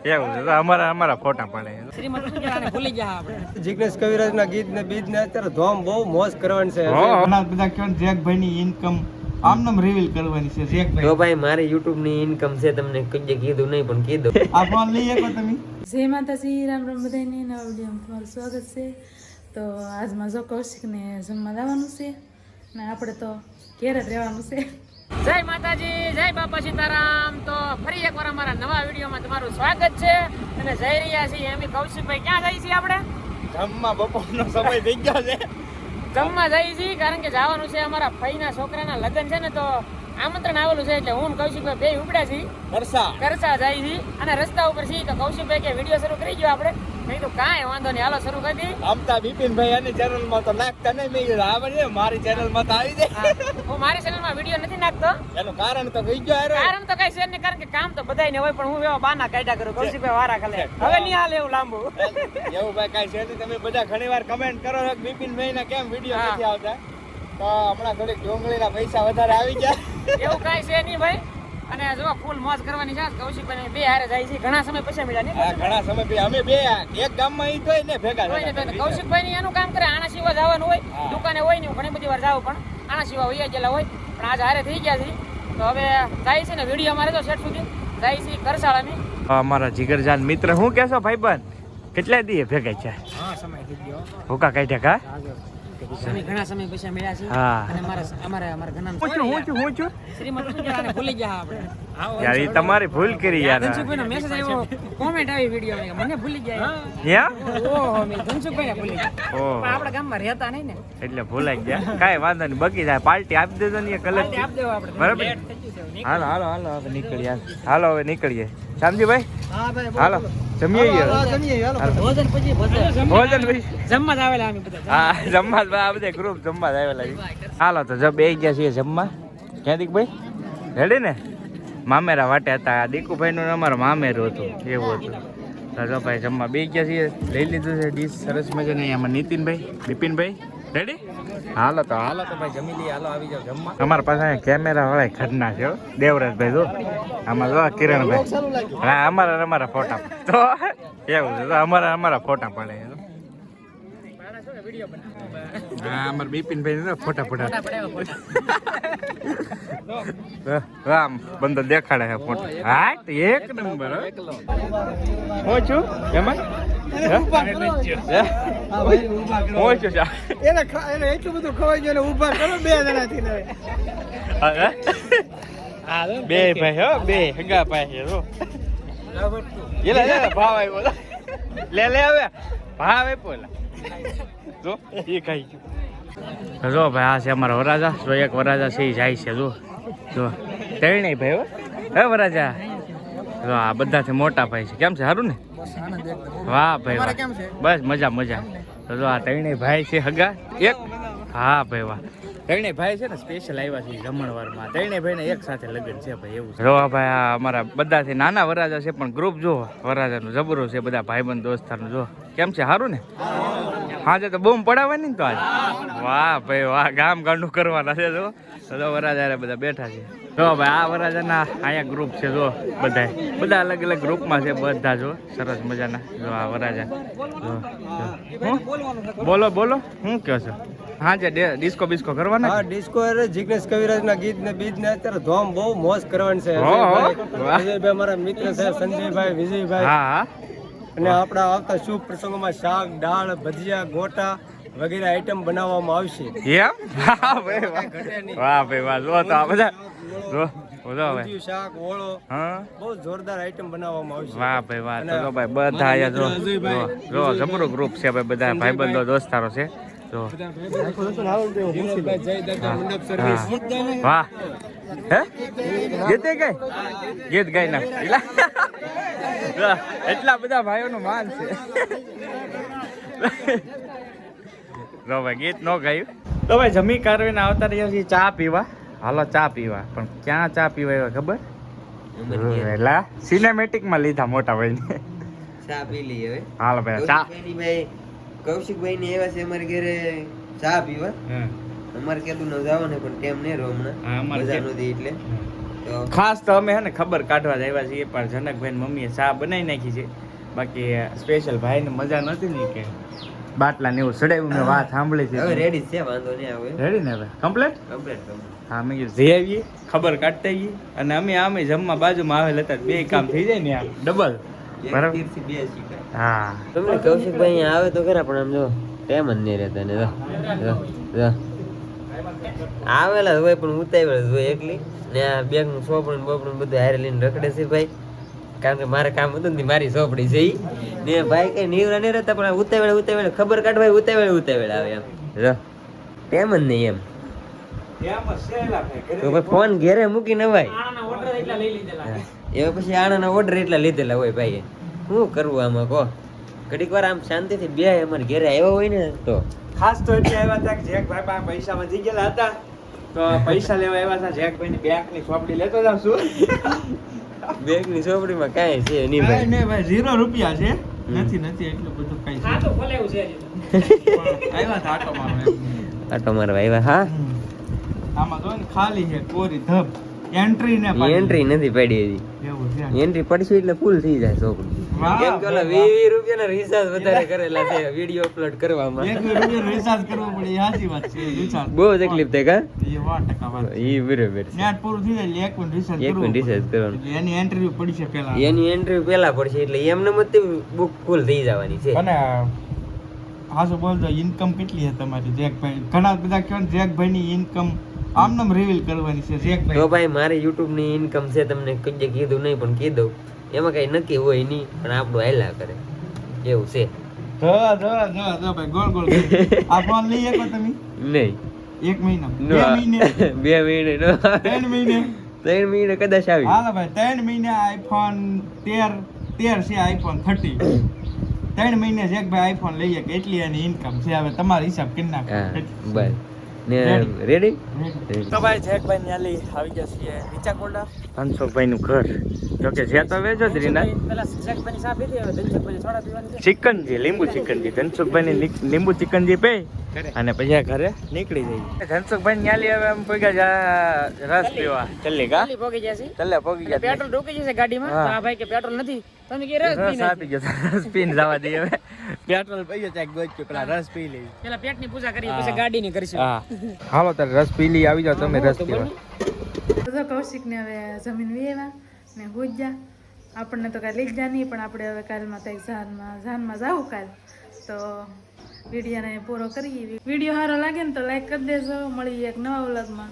એવું છે તો અમારા ફોટા પડે. શ્રીમતી સુજાને ભૂલી ગયા આપણે. જિગ્નેશ કવિરાજના ગીત ને બીજ ને અત્યારે ધોમ બહુ મોજ કરવાની છે. ઘણા બધા કહો જેકભાઈ ની ઇન્કમ આમનામ રિવીલ કરવાની છે. જેકભાઈ તો ભાઈ મારી YouTube ની ઇન્કમ છે, તમને કઈ કીધું નહીં પણ કીધું. આ ફોન લઈ શકો તમે. જય માતાજી, રામ રામ બધાને. નવા વિડીયોમાં તમારું સ્વાગત છે. તો આજમાં જો કૌશિકને જમવા જવાનું છે ને આપણે તો ઘેર જ રહેવાનું છે. જય માતાજી, જય બાપા સીતારામ. તો ફરી એકવાર અમારા નવા વિડીયોમાં તમારું સ્વાગત છે અને જઈ રહ્યા છીએ અમે કૌશિકભાઈ. ક્યાં જઈએ છીએ આપણે? જમવા બપોરનો સમય થઈ ગયો છે. જમવા જઈએ છીએ કારણ કે જવાનું છે અમારા ફઈના છોકરાના લગ્ન છે ને, તો આમંત્રણ આવેલું છે એટલે હું કૌશિકભાઈ બે ઉપડ્યા છીએ કરસા જાય છે અને રસ્તા ઉપર છીએ તો કૌશિકભાઈ કે વિડીયો શરૂ કરી ગયો આપણે. મેં કીધું કાંઈ વાંધો નહીં, હાલો શરૂ કરી દી. આમતા બિપિનભાઈ આની ચેનલ માં તો નાખતા નહીં. મેં કીધું આવડે મારી ચેનલ માં તો આવી જાય. હું મારી ચેનલમાં વિડીયો નથી નાખતો. એનું કારણ તો કહી ગયો. કારણ તો કઈ છે નહીં, કારણ કે કામ તો બધાયને હોય પણ હું એવા બાના કાઢ્યા કરું. કૌશિકભાઈ વારા ખાલે હવે નહીં હાલે એવું લાંબુ. એવું ભાઈ કઈ છે નહીં. તમે બધા ઘણી વાર કમેન્ટ કરો છો બિપિનભાઈ ના કેમ વિડીયો નથી આવતા, તો હમણાં થોડીક ડુંગળીના પૈસા વધારે આવી ગયા. એવું કઈ છે નહીં ભાઈ. અને જો ફૂલ મોજ કરવાની છે. કૌશિકભાઈ બે હારે જાય છે, ઘણા સમય પછી મળ્યા નહીં. હા, ઘણા સમય પછી અમે બે એક ગામમાં ઈ તોય ને ભેગા થયા. કૌશિકભાઈ ની એનું કામ કરે, આના સિવાય જવાનું હોય, દુકાને હોય નહીં, ઘણી બધી વાર જાવ પણ આના સિવાય વૈયા ગયેલા હોય. પણ આજે હારે થઈ ગયા છે તો હવે જાય છે ને વિડીયો અમારે તો સેટ સુધી જાય છે કરસાળાની. અમારા જીગરજાન મિત્ર શું કહેશો ભાઈબંધ, કેટલા દીએ ભેગા છે? હા, સમય થઈ ગયો. ભૂકા કાઢ્યા કા? ઘણા સમય પછી મળ્યા છે. હા. અને અમારા ઘરના હું છું શ્રીમતી સુજાને ભૂલી ગયા આપણે. યાર ઈ તમારી ભૂલ કરી યાર. ધનસુખભાઈનો મેસેજ આવ્યો, કોમેન્ટ આવી વિડીયો મને ભૂલી ગયા. યા મેં ધનસુખભાઈને ભૂલી ગયા. ઓહો, પણ આપણા ગામમાં રહેતા નહીં ને એટલે ભૂલાઈ ગયા. કાંઈ વાંધો નહીં, બગી જાય. પાર્ટી આપી દેજો ને કલર. આપ દેવો આપણે. બરાબર. હાલો હવે નીકળીએ. હાલો હવે નીકળીએ. શામજીભાઈ હાલો જમીએ. ભોજન પછી ભોજન ભાઈ જમવા જ આવેલા અમે બધા. હા, જમવા આ બધા ગ્રુપ જમવા જ આવેલા. હાલો તો જબ બે ગયા છીએ જમવા. ક્યાં દીકભાઈ રેડી ને? મામેરા વાટે હતા. દીકુભાઈ નું અમારું મામેરું હતું, એવું હતું. તો જો ભાઈ જમવા બે ગયા છીએ. લઈ લીધું છે ડીશ સરસ મજાની. અહીંયામાં નીતિનભાઈ, બિપિનભાઈ રેડી. હાલો તો ભાઈ જમી લઈએ. હાલો આવી જાવ જમવા. અમારા પાસે કેમેરા વાળા ઘરના છે દેવરાજભાઈ. જો આમાં જો કિરણભાઈ. હા, અમારા ફોટા તો એવું છે. તો અમારા ફોટા પડે. હા, અમારા બિપિનભાઈ ફોટા રામ બંદો દેખાડે છે ફોટો. હા, એક નંબર. હું છું એમાં એને એટલું બધું ખવાઈ ગયું ને ઊભા કરો બે જણાથી ને. બે ભાઈ હો, બે હગા ભાઈ હો. ભાવ આવ્યો. લે હવે ભાવ આપ્યો. જો એ ખાઈ ગયું. જો ભાઈ આ છે અમારા વરાજા. જો એક વરાજા છે એ જાય છે. જો ત્રણેય ભાઈ હો. હે વરાજા. જો આ બધાથી મોટા ભાઈ છે. કેમ છે? સારું ને? વાહ ભાઈ વાહ, બસ મજા. તો જો આ ત્રણેય ભાઈ છે હગા. એક હા ભાઈ વાહ, ત્રણેય ભાઈ છે ને સ્પેશિયલ આવ્યા છે જમણવારમાં. ત્રણેય ભાઈને એક સાથે લગ્ન છે ભાઈ, એવું છે. જો ભાઈ આ અમારા બધાથી નાના વરાજા છે પણ ગ્રુપ જો વરાજાનું જબરું છે. બધા ભાઈબંધ દોસ્તારનું જો કેમ છે? સારું ને? હાજે તો બૂમ પડાવવાની ને તો આજ. વાહ ભાઈ વાહ, ગામ ગાંડું કરવાના છે. જો વરાજા બધા બેઠા છે. જો ભાઈ આ વરાજાના અહીંયા ગ્રુપ છે. જો બધા અલગ અલગ ગ્રુપમાં છે બધા. જો સરસ મજાના. જો આ વરાજા. બોલો શું કહો છો? હા જે ડિસ્કો બિસ્કો કરવાના? હા, ડિસ્કો જિગ્નેશ કવિરાજના ગીત ને બીજ ને અત્યારે ધોમ બહુ મોજ કરવાની છે. વિજયભાઈ મારા મિત્ર છે, સંજયભાઈ, વિજયભાઈ. હા. અને આપણા આવતા શુભ પ્રસંગોમાં શાક, દાળ, ભજીયા, ગોટા વગેરે આઈટમ બનાવવામાં આવશે. વાહ ભાઈ વાહ. જો તો આ બધા ઊંધિયું, શાક, ઓળો, બહુ જોરદાર આઈટમ બનાવવામાં આવશે. વાહ ભાઈ વાહ. તો ભાઈ બધા અહીંયા જો જબરો ગ્રુપ છે ભાઈ. બધા ભાઈબંધો દોસ્તારો છે. જો વાહ. હે ગીત ગાઈ ના. એટલા બધા ભાઈઓનું માન છે. જો ભાઈ ગીત ન ગાયું. તો ભાઈ જમી કારવીને આવતા રહ્યા છીએ ચા પીવા. હાલો ચા પીવા. પણ ક્યાં ચા પીવા એવા ખબર? એટલે સિનેમેટિક માં લીધા મોટા ભાઈ ને. ચા પી લઈએ હવે. હાલો ભાઈ ચા. કૌશિકભાઈ ની આવ્યા છે અમારે ઘરે ચા પીવા. અમારે કેટલું ન જવાનું પણ ટેમ નહીં રહો હમણાં. મજા નથી એટલે ખાસ તો અમે હે ને ખબર કાઢવા જ આવ્યા છીએ, પણ જનકભાઈ મમ્મીએ ચા બનાવી નાખી છે. બાકી સ્પેશિયલ ભાઈને મજા નહોતી ને કે બાટલા ને એવું ચડાવ્યું, મેં વાત સાંભળી હવે હતી. રેડી છે, વાંધો નહીં આવે. રેડી ને હવે કમ્પ્લીટ? કમ્પ્લીટ. હા, મેં કીધું જઈ આવીએ, ખબર કાઢતા આવીએ, અને અમે જમવા બાજુમાં આવેલ હતા, બે કામ થઈ જાય ને આ ડબલ. બરાબર. તીરથી બે શીખાય. હા, તમને કૌશિકભાઈ અહીંયા આવે તો ખરા, પણ આમ જો ટેમ જ નહીં રહેતા ને. આવેલા હોય પણ ઉતાવેલા જ હોય એકલી ને. આ બેગ નું સોપડું બોપડું બધું હારે લઈને રખડે છે ભાઈ, કારણ કે મારે કામ હતું ને મારી સોપડી છે ઈ. ને ભાઈ કઈ નીવરા નહીં રહેતા, પણ ઉતાવેળે ખબર કાઢવા ઉતાવેળે આવે એમ. ટેમ જ નહીં એમ. તો ભાઈ ફોન ઘેરે મૂકી નવાય. એવા પછી આણાના ઓર્ડર એટલા લીધેલા હોય ભાઈ. શું કરવું આમાં કહો? ઘડીક વાર આમ શાંતિથી બે અમારે ઘેરે આવ્યા હોય ને તો ખાસ તો એટલે આવ્યા હતા કે જેકભાઈ પાસે પૈસા વધી ગયેલા હતા, તો પૈસા લેવા આવ્યા હતા. જેકભાઈ ની બેંક ની ચોપડી લેતો જાવ છું. બેગ ની ચોપડીમાં કાંઈ છે નહીં ભાઈ. નહીં ભાઈ, 0 રૂપિયા છે. નથી એટલું બધું કઈ છે. આ તો ખોલેવું છે હજી તો. આવ્યા હતા આટો મારવા એમ. આટો મારવા આવ્યા. હા, આમાં જો ને ખાલી છે કોરી ધબ, એન્ટ્રી ને એન્ટ્રી નથી પડી હજી. એવું છે. એન્ટ્રી પડશે એટલે ફૂલ થઈ જાય ચોપડી. વાહ, કેમ કે ઓલા 20 રૂપિયાના રિચાર્જ વધારે કરેલા છે વિડિયો અપલોડ કરવામાં. 1 રૂપિયા રિચાર્જ કરવો પડે, એ સાચી વાત છે. રિચાર્જ બહુ તકલીફ થાય કા? એ 100% વાત છે. ઈ બરાબર છે. નેટ પૂરું થઈ જાય એટલે 1 મિનિટ રિચાર્જ એક મિનિટ રિચાર્જ કરવાનું. એટલે એની એન્ટ્રી પડી છે પહેલા. એની એન્ટ્રી પહેલા પડશે એટલે એમને મત બુક ફૂલ થઈ જવાની છે. અને હાસુ બોલજો, ઇન્કમ કેટલી છે તમારી જેકભાઈ? ઘણા બધા કહે જેકભાઈ ની ઇન્કમ આમનામ રિવીલ કરવાની છે. તો જેકભાઈ ભાઈ મારી YouTube ની ઇન્કમ છે, તમને કઈ કીધું નહીં પણ કહી દઉં. એમાં કઈ નક્કી હોય નહીં, પણ આપણું હાલ્યા કરે એવું છે. જો ભાઈ ગોળ ગોળ કરી. આ ફોન લઈ શકો તમે નહીં 1 મહિના, નો 2 મહિને, 2 મહિને નો 3 મહિને. 3 મહિને કદાચ આવી. હાલો ભાઈ, 3 મહિને આઈફોન 13 છે, આઈફોન 30. 3 મહિને જેકભાઈ આઈફોન લઈએ કે એટલી એની ઇન્કમ છે. હવે તમારો હિસાબ કરી નાખો. હા બસ ને રેડી. તો ભાઈ જેકભાઈ ન્યાલી આવી ગયા છીએ વિચાકોડા, ધનસુખભાઈ નું ઘર. જોકે જે તો વેચો જ રીના. પેલા જેકભાઈની ચા પીધી, હવે ધનસુખભાઈ સોડા પીવાની છે. ચિકનજી, લીંબુ ચિકનજી, ધનસુખભાઈ ની લીંબુ ચિકનજી પે અને પછી આ ઘરે નીકળી જઈએ. ધનસુખભાઈ ન્યાલી હવે એમ પગ્યા રસ પીવા. ચલ્લી કા જલ્દી પોગી ગયા છે. ચલ્લે પોગી ગયા. પેટ્રોલ ઢોકી જશે ગાડીમાં. તો આ ભાઈ કે પેટ્રોલ નથી, તમે કે રસ પી રસ આપી ગયો, રસ પીને જવા દઈએ. હવે પેટ્રોલ પી ગયો, ચાક ગોચ્યો, પેલા રસ પી લઈ. પેલા પેટની પૂજા કરીએ, પછી ગાડીની કરીશું. હા, હાલો તારે રસ પી લઈ. આવી જાવ તમે રસ પીવા. તો કૌશિકને હવે જમીન વેવા ને ભૂજ્યા. આપણને તો કાંઈ લઈ જ નહીં, પણ આપણે હવે કાલમાં કંઈક જાનમાં જાવું કાલ. તો વિડીયોને પૂરો કરીએ. વિડીયો સારો લાગે ને તો લાઈક કરી દેજો. મળીએ એક નવા વ્લોગમાં.